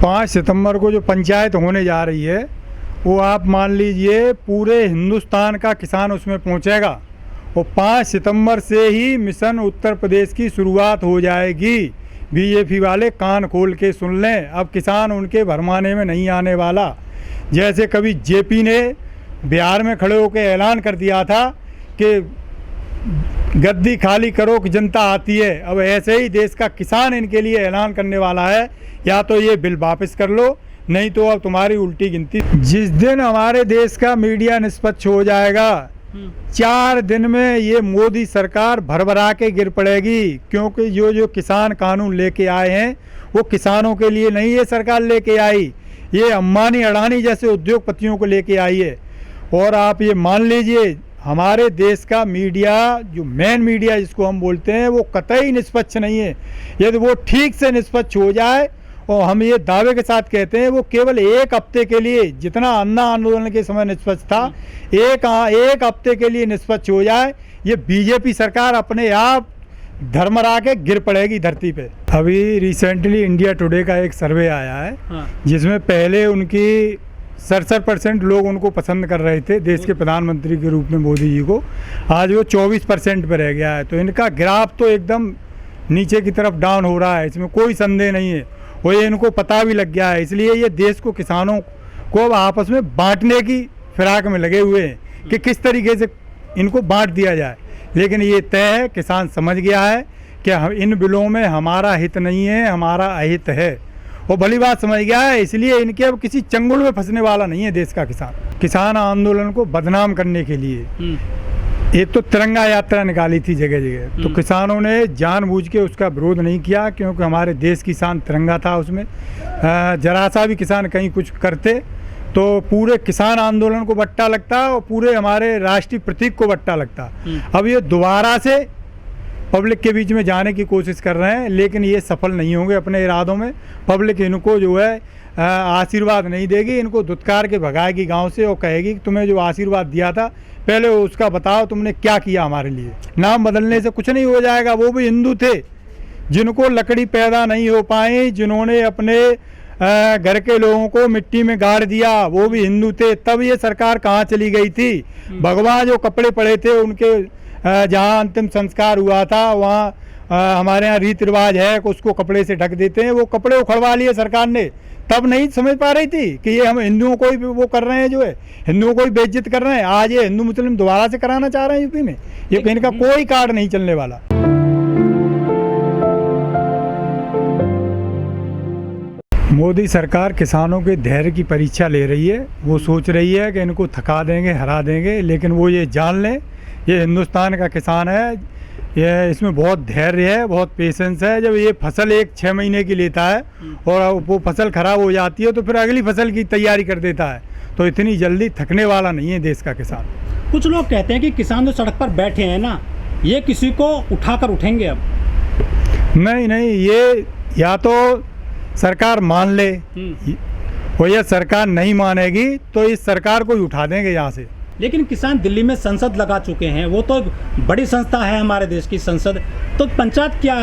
5 सितंबर को जो पंचायत होने जा रही है वो आप मान लीजिए पूरे हिंदुस्तान का किसान उसमें पहुंचेगा और 5 सितंबर से ही मिशन उत्तर प्रदेश की शुरुआत हो जाएगी। बीजेपी वाले कान खोल के सुन लें, अब किसान उनके भरमाने में नहीं आने वाला। जैसे कभी जेपी ने बिहार में खड़े होकर ऐलान कर दिया था कि गद्दी खाली करो कि जनता आती है, अब ऐसे ही देश का किसान इनके लिए ऐलान करने वाला है, या तो ये बिल वापस कर लो नहीं तो अब तुम्हारी उल्टी गिनती। जिस दिन हमारे देश का मीडिया निष्पक्ष हो जाएगा 4 दिन में ये मोदी सरकार भरभरा के गिर पड़ेगी, क्योंकि जो किसान कानून लेके आए हैं वो किसानों के लिए नहीं ये सरकार लेके आई, ये अंबानी अडानी जैसे उद्योगपतियों को लेके आई है। और आप ये मान लीजिए हमारे देश का मीडिया, जो मेन मीडिया जिसको हम बोलते हैं, वो कतई निष्पक्ष नहीं है। यदि वो ठीक से निष्पक्ष हो जाए, और हम ये दावे के साथ कहते हैं वो केवल 1 हफ्ते के लिए, जितना अन्ना आंदोलन के समय निष्पक्ष था, एक हफ्ते के लिए निष्पक्ष हो जाए, ये बीजेपी सरकार अपने आप धर्मरा के गिर पड़ेगी धरती पे। अभी रिसेंटली इंडिया टुडे का एक सर्वे आया है, जिसमें पहले उनकी 67% लोग उनको पसंद कर रहे थे देश के प्रधानमंत्री के रूप में मोदी जी को, आज वो 24% पे रह गया है। तो इनका ग्राफ तो एकदम नीचे की तरफ डाउन हो रहा है, इसमें कोई संदेह नहीं है, और ये इनको पता भी लग गया है। इसलिए ये देश को, किसानों को अब आपस में बांटने की फिराक में लगे हुए हैं कि किस तरीके से इनको बांट दिया जाए। लेकिन ये तय है, किसान समझ गया है कि हम इन बिलों में हमारा हित नहीं है, हमारा अहित है, वो भली बात समझ गया है। इसलिए इनके अब किसी चंगुल में फंसने वाला नहीं है देश का किसान। किसान आंदोलन को बदनाम करने के लिए एक तो तिरंगा यात्रा निकाली थी जगह जगह, तो किसानों ने जानबूझ के उसका विरोध नहीं किया, क्योंकि हमारे देश की शान तिरंगा था। उसमें जरा सा भी किसान कहीं कुछ करते तो पूरे किसान आंदोलन को बट्टा लगता और पूरे हमारे राष्ट्रीय प्रतीक को बट्टा लगता। अब ये दोबारा से पब्लिक के बीच में जाने की कोशिश कर रहे हैं, लेकिन ये सफल नहीं होंगे अपने इरादों में। पब्लिक इनको जो है आशीर्वाद नहीं देगी, इनको धुतकार के भगाएगी गांव से और कहेगी कि तुम्हें जो आशीर्वाद दिया था पहले उसका बताओ तुमने क्या किया हमारे लिए। नाम बदलने से कुछ नहीं हो जाएगा। वो भी हिंदू थे जिनको लकड़ी पैदा नहीं हो पाई, जिन्होंने अपने घर के लोगों को मिट्टी में गाड़ दिया, वो भी हिंदू थे। तब ये सरकार कहाँ चली गई थी? भगवान जो कपड़े पड़े थे उनके जहाँ अंतिम संस्कार हुआ था वहाँ हमारे यहाँ रीति रिवाज है कि उसको कपड़े से ढक देते हैं, वो कपड़े उखड़वा लिए सरकार ने। तब नहीं समझ पा रही थी कि ये हम हिंदुओं को ही वो कर रहे हैं, जो है हिंदुओं को ही बेइज्जत कर रहे हैं। आज ये हिंदू मुस्लिम दोबारा से कराना चाह रहे हैं यूपी में। ये कहीं का कोई कार्ड नहीं चलने वाला। मोदी सरकार किसानों के धैर्य की परीक्षा ले रही है। वो सोच रही है कि इनको थका देंगे, हरा देंगे, लेकिन वो ये जान लें ये हिंदुस्तान का किसान है, ये इसमें बहुत धैर्य है, बहुत पेशेंस है। जब ये फसल 6 महीने की लेता है और वो फसल खराब हो जाती है तो फिर अगली फसल की तैयारी कर देता है, तो इतनी जल्दी थकने वाला नहीं है देश का किसान। कुछ लोग कहते हैं कि किसान जो सड़क पर बैठे हैं ना, ये किसी को उठाकर उठेंगे अब। नहीं, ये या तो सरकार मान ले और यह सरकार नहीं मानेगी तो इस सरकार को ही उठा देंगे यहाँ से। लेकिन किसान दिल्ली में संसद लगा चुके हैं, वो तो बड़ी संस्था है हमारे देश की संसद, तो पंचायत क्या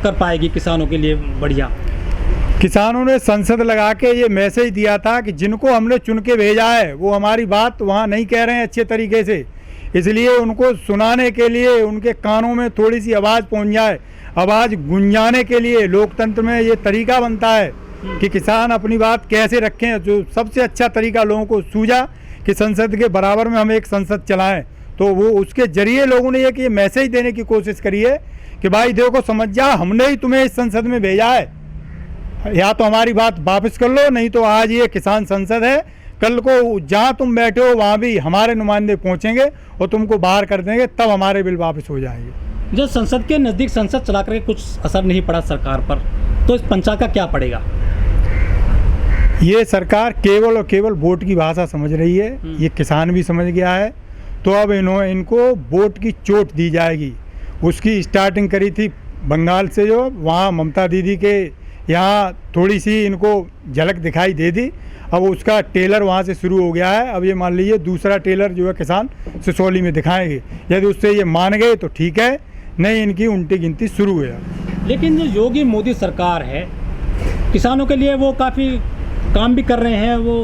कर पाएगी किसानों के लिए? बढ़िया किसानों ने संसद लगा के ये मैसेज दिया था कि जिनको हमने चुन के भेजा है वो हमारी बात वहाँ नहीं कह रहे हैं अच्छे तरीके से, इसलिए उनको सुनाने के लिए उनके कानों में थोड़ी सी आवाज़ पहुँच जाए, आवाज़ गुंजाने के लिए लोकतंत्र में ये तरीका बनता है कि किसान अपनी बात कैसे रखें। जो सबसे अच्छा तरीका लोगों को सूझा कि संसद के बराबर में हम एक संसद चलाएं, तो वो उसके जरिए लोगों ने ये मैसेज देने की कोशिश करी है कि भाई देखो समझ जा, हमने ही तुम्हें इस संसद में भेजा है, या तो हमारी बात वापस कर लो, नहीं तो आज ये किसान संसद है, कल को जहाँ तुम बैठे हो वहाँ भी हमारे नुमाइंदे पहुँचेंगे और तुमको बाहर कर देंगे, तब हमारे बिल वापस हो जाएंगे। जो संसद के नज़दीक संसद चला करके कुछ असर नहीं पड़ा सरकार पर, तो इस पंचायत का क्या पड़ेगा? ये सरकार केवल और केवल वोट की भाषा समझ रही है, ये किसान भी समझ गया है। तो अब इनको वोट की चोट दी जाएगी। उसकी स्टार्टिंग करी थी बंगाल से, जो वहाँ ममता दीदी के यहाँ थोड़ी सी इनको झलक दिखाई दे दी, अब उसका टेलर वहाँ से शुरू हो गया है। अब ये मान लीजिए दूसरा टेलर जो है किसान सिसौली में दिखाएंगे, यदि उससे ये मान गए तो ठीक है, नहीं इनकी उल्टी गिनती शुरू है। लेकिन जो योगी मोदी सरकार है किसानों के लिए वो काफ़ी काम भी कर रहे हैं। वो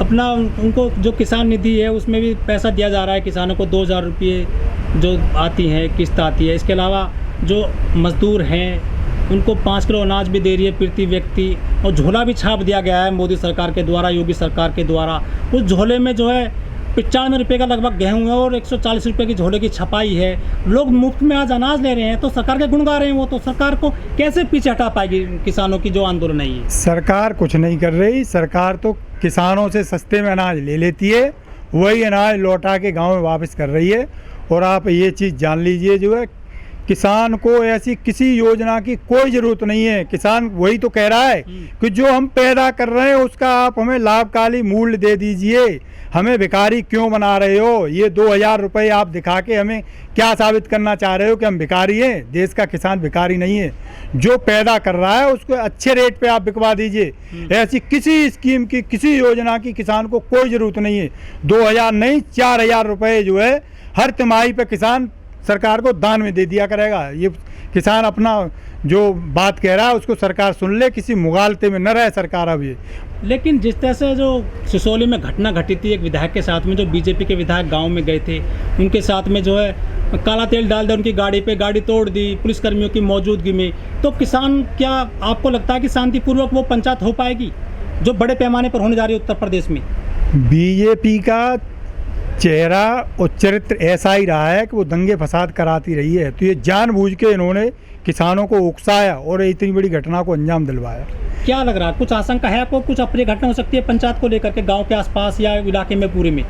अपना उनको जो किसान निधि है उसमें भी पैसा दिया जा रहा है किसानों को, 2000 रुपये जो आती है, किस्त आती है। इसके अलावा जो मज़दूर हैं उनको 5 किलो अनाज भी दे रही है प्रति व्यक्ति, और झोला भी छाप दिया गया है मोदी सरकार के द्वारा, योगी सरकार के द्वारा। उस झोले में जो है 95 रुपये का लगभग गेहूँ है और 140 रुपये की झोले की छपाई है। लोग मुफ्त में आज अनाज ले रहे हैं, तो सरकार के गुण गा रहे हैं। वो तो सरकार को कैसे पीछे हटा पाएगी किसानों की जो आंदोलन है ये? सरकार कुछ नहीं कर रही। सरकार तो किसानों से सस्ते में अनाज ले लेती है, वही अनाज लौटा के गाँव में वापस कर रही है। और आप ये चीज़ जान लीजिए, जो है किसान को ऐसी किसी योजना की कोई ज़रूरत नहीं है। किसान वही तो कह रहा है कि जो हम पैदा कर रहे हैं उसका आप हमें लाभकारी मूल्य दे दीजिए, हमें भिखारी क्यों बना रहे हो? ये 2000 रुपये आप दिखा के हमें क्या साबित करना चाह रहे हो कि हम भिखारी हैं? देश का किसान भिखारी नहीं है। जो पैदा कर रहा है उसको अच्छे रेट पे आप बिकवा दीजिए। ऐसी किसी स्कीम की, किसी योजना की किसान को कोई ज़रूरत नहीं है। 2000 नहीं, 4000 रुपये जो है हर तिमाही पे किसान सरकार को दान में दे दिया करेगा। ये किसान अपना जो बात कह रहा है उसको सरकार सुन ले, किसी मुगालते में न रहे सरकार अब ये। लेकिन जिस तरह से जो सिसोली में घटना घटी थी एक विधायक के साथ में, जो बीजेपी के विधायक गांव में गए थे, उनके साथ में जो है काला तेल डाल दिया उनकी गाड़ी पे, गाड़ी तोड़ दी पुलिसकर्मियों की मौजूदगी में, तो किसान, क्या आपको लगता है कि शांतिपूर्वक वो पंचायत हो पाएगी जो बड़े पैमाने पर होने जा रही है उत्तर प्रदेश में? बीजेपी का चेहरा और चरित्र ऐसा ही रहा है कि वो दंगे फसाद कराती रही है। तो ये जानबूझ के इन्होंने किसानों को उकसाया और इतनी बड़ी घटना को अंजाम दिलवाया। क्या लग रहा है, कुछ आशंका है आपको, कुछ अप्रिय घटना हो सकती है पंचायत को लेकर के गांव के आसपास या इलाके में पूरे में?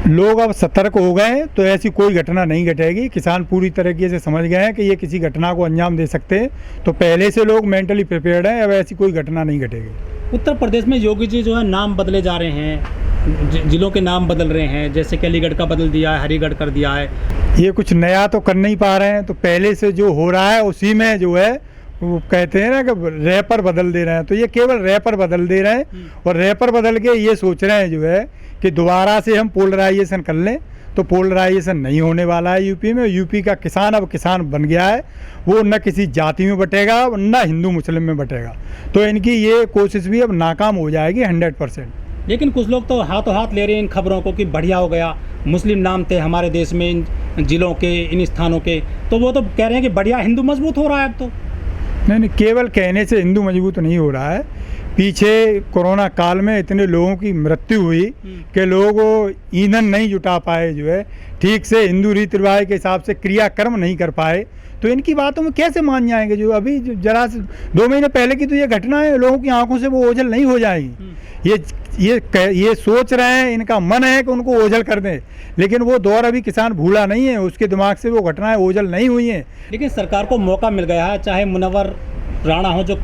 लोग अब सतर्क हो गए हैं, तो ऐसी कोई घटना नहीं घटेगी। किसान पूरी तरीके से समझ गए हैं कि ये किसी घटना को अंजाम दे सकते हैं, तो पहले से लोग मेंटली प्रिपेयर्ड हैं। अब ऐसी कोई घटना नहीं घटेगी। उत्तर प्रदेश में योगी जी जो है नाम बदले जा रहे हैं, जिलों के नाम बदल रहे हैं, जैसे कि अलीगढ़ का बदल दिया है, हरिगढ़ कर दिया है। ये कुछ नया तो कर नहीं पा रहे हैं, तो पहले से जो हो रहा है उसी में जो है वो कहते हैं ना कि रैपर बदल दे रहे हैं, तो ये केवल रैपर बदल दे रहे हैं। और रैपर बदल के ये सोच रहे हैं जो है कि दोबारा से हम पोलराइजेशन कर लें, तो पोलराइजेशन नहीं होने वाला है यूपी में। यूपी का किसान अब किसान बन गया है, वो न किसी जाति में बटेगा न हिंदू मुस्लिम में बटेगा। तो इनकी ये कोशिश भी अब नाकाम हो जाएगी 100%। लेकिन कुछ लोग तो हाथों हाथ ले रहे हैं इन खबरों को कि बढ़िया हो गया, मुस्लिम नाम थे हमारे देश में, इन जिलों के, इन स्थानों के, तो वो तो कह रहे हैं कि बढ़िया हिंदू मजबूत हो रहा है अब तो। नहीं, केवल कहने से हिंदू मजबूत नहीं हो रहा है। पीछे कोरोना काल में इतने लोगों की मृत्यु हुई कि लोग ईंधन नहीं जुटा पाए, जो है ठीक से हिंदू रीति रिवाज के हिसाब से क्रियाकर्म नहीं कर पाए, तो इनकी बातों में कैसे मान जाएंगे? जो अभी जरा 2 महीने पहले की तो ये घटना है, लोगों की आंखों से वो ओझल नहीं हो जाएगी। ये सोच रहे हैं, इनका मन है कि उनको ओझल कर दें, लेकिन वो दौर अभी किसान भूला नहीं है, उसके दिमाग से वो घटनाएं ओझल नहीं हुई हैं। लेकिन सरकार को मौका मिल गया है, चाहे मुनव्वर राणा हो जो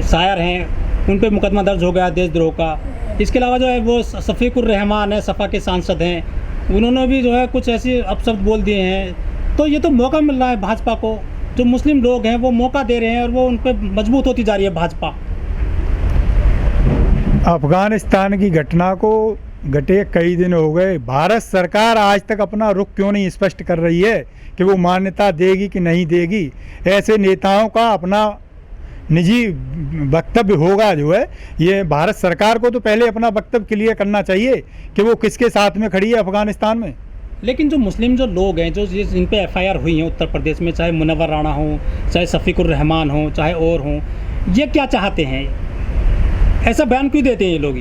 शायर हैं, उन पर मुकदमा दर्ज हो गया देशद्रोह का। इसके अलावा जो है वो शफीकुर रहमान है, सपा के सांसद हैं, उन्होंने भी जो है कुछ ऐसे अपशब्द बोल दिए हैं। तो ये तो मौका मिल रहा है भाजपा को, जो मुस्लिम लोग हैं वो मौका दे रहे हैं और वो उन पर मजबूत होती जा रही है भाजपा। अफगानिस्तान की घटना को घटे कई दिन हो गए, भारत सरकार आज तक अपना रुख क्यों नहीं स्पष्ट कर रही है कि वो मान्यता देगी कि नहीं देगी? ऐसे नेताओं का अपना निजी वक्तव्य होगा, जो है ये भारत सरकार को तो पहले अपना वक्तव्य क्लियर करना चाहिए कि वो किसके साथ में खड़ी है अफगानिस्तान में। लेकिन जो मुस्लिम जो लोग हैं, जो जिन पे एफआईआर हुई हैं उत्तर प्रदेश में, चाहे मुनव्वर राणा हो, चाहे शफीकुर रहमान हो, चाहे और हों, ये क्या चाहते हैं? ऐसा बयान क्यों देते हैं ये लोग?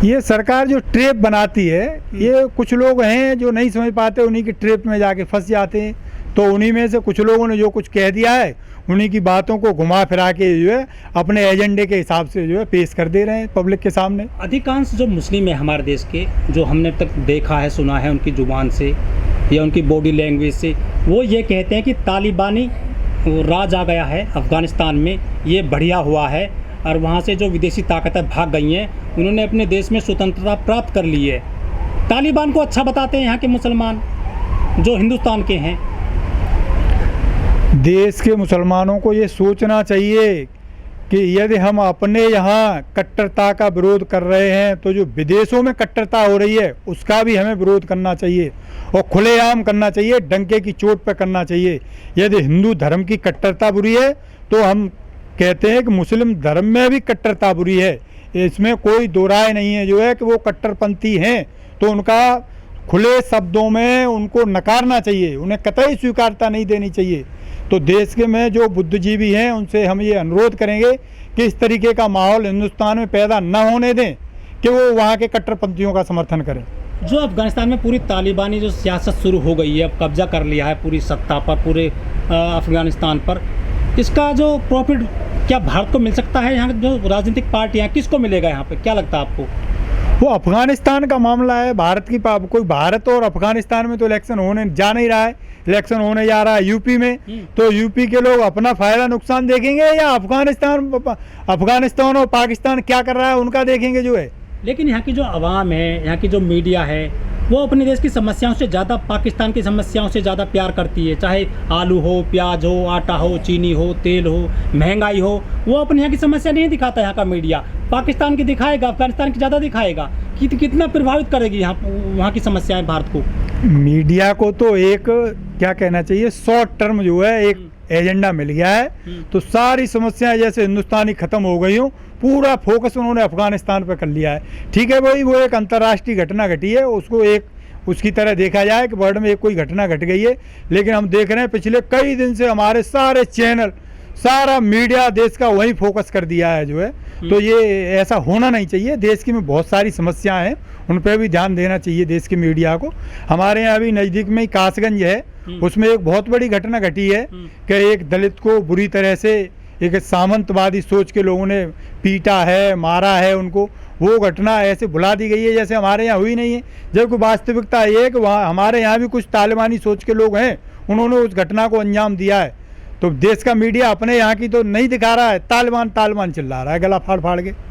ये सरकार जो ट्रैप बनाती है, ये कुछ लोग हैं जो नहीं समझ पाते, उन्हीं की ट्रैप में जाके फंस जाते हैं। तो उन्हीं में से कुछ लोगों ने जो कुछ कह दिया है, उन्हीं की बातों को घुमा फिरा के जो है अपने एजेंडे के हिसाब से जो है पेश कर दे रहे हैं पब्लिक के सामने। अधिकांश जो मुस्लिम है हमारे देश के, जो हमने तक देखा है, सुना है उनकी ज़ुबान से या उनकी बॉडी लैंग्वेज से, वो ये कहते हैं कि तालिबानी राज आ गया है अफ़गानिस्तान में, ये बढ़िया हुआ है, और वहाँ से जो विदेशी ताकतें भाग गई हैं, उन्होंने अपने देश में स्वतंत्रता प्राप्त कर ली है। तालिबान को अच्छा बताते हैं यहाँ के मुसलमान जो हिंदुस्तान के हैं। देश के मुसलमानों को ये सोचना चाहिए कि यदि हम अपने यहाँ कट्टरता का विरोध कर रहे हैं, तो जो विदेशों में कट्टरता हो रही है उसका भी हमें विरोध करना चाहिए, और खुलेआम करना चाहिए, डंके की चोट पर करना चाहिए। यदि हिंदू धर्म की कट्टरता बुरी है तो हम कहते हैं कि मुस्लिम धर्म में भी कट्टरता बुरी है, इसमें कोई दो राय नहीं है जो है कि वो कट्टरपंथी हैं, तो उनका खुले शब्दों में उनको नकारना चाहिए, उन्हें कतई स्वीकारता नहीं देनी चाहिए। तो देश के में जो बुद्धिजीवी हैं उनसे हम ये अनुरोध करेंगे कि इस तरीके का माहौल हिंदुस्तान में पैदा न होने दें कि वो वहाँ के कट्टरपंथियों का समर्थन करें। जो अफगानिस्तान में पूरी तालिबानी जो सियासत शुरू हो गई है, अब कब्जा कर लिया है पूरी सत्ता पर, पूरे अफगानिस्तान पर, इसका जो प्रॉफिट क्या भारत को मिल सकता है? यहाँ जो राजनीतिक पार्टियाँ किसको मिलेगा यहाँ पे, क्या लगता है आपको? वो अफगानिस्तान का मामला है, भारत की कोई भारत और अफगानिस्तान में तो इलेक्शन होने जा नहीं रहा है, इलेक्शन होने जा रहा है यूपी में। तो यूपी के लोग अपना फायदा नुकसान देखेंगे या अफगानिस्तान और पाकिस्तान क्या कर रहा है उनका देखेंगे जो है। लेकिन यहाँ की जो आवाम है, यहाँ की जो मीडिया है, वो अपने देश की समस्याओं से ज़्यादा पाकिस्तान की समस्याओं से ज़्यादा प्यार करती है। चाहे आलू हो, प्याज हो, आटा हो, चीनी हो, तेल हो, महंगाई हो, वो अपने यहाँ की समस्या नहीं दिखाता यहाँ का मीडिया। पाकिस्तान की दिखाएगा, अफगानिस्तान की ज़्यादा दिखाएगा। कितना प्रभावित करेगी यहाँ वहाँ की समस्याएं भारत को? मीडिया को तो एक क्या कहना चाहिए, शॉर्ट टर्म जो है एक एजेंडा मिल गया है, तो सारी समस्याएं जैसे हिंदुस्तानी खत्म हो गई हो, पूरा फोकस उन्होंने अफगानिस्तान पर कर लिया है। ठीक है भाई, वो एक अंतर्राष्ट्रीय घटना घटी है, उसको एक उसकी तरह देखा जाए कि वर्ल्ड में एक कोई घटना घट गई है, लेकिन हम देख रहे हैं पिछले कई दिन से हमारे सारे चैनल, सारा मीडिया देश का वही फोकस कर दिया है जो है। तो ये ऐसा होना नहीं चाहिए। देश की में बहुत सारी समस्याएं हैं, उन पर भी ध्यान देना चाहिए देश की मीडिया को। हमारे यहाँ अभी नज़दीक में ही कासगंज है, उसमें एक बहुत बड़ी घटना घटी है कि एक दलित को बुरी तरह से एक सामंतवादी सोच के लोगों ने पीटा है, मारा है उनको। वो घटना ऐसे भुला दी गई है जैसे हमारे यहाँ हुई नहीं है, जबकि वास्तविकता ये है कि वहाँ हमारे यहाँ भी कुछ तालिबानी सोच के लोग हैं, उन्होंने उस घटना को अंजाम दिया है। तो देश का मीडिया अपने यहाँ की तो नहीं दिखा रहा है, तालिबान चिल्ला रहा है गला फाड़ फाड़ के।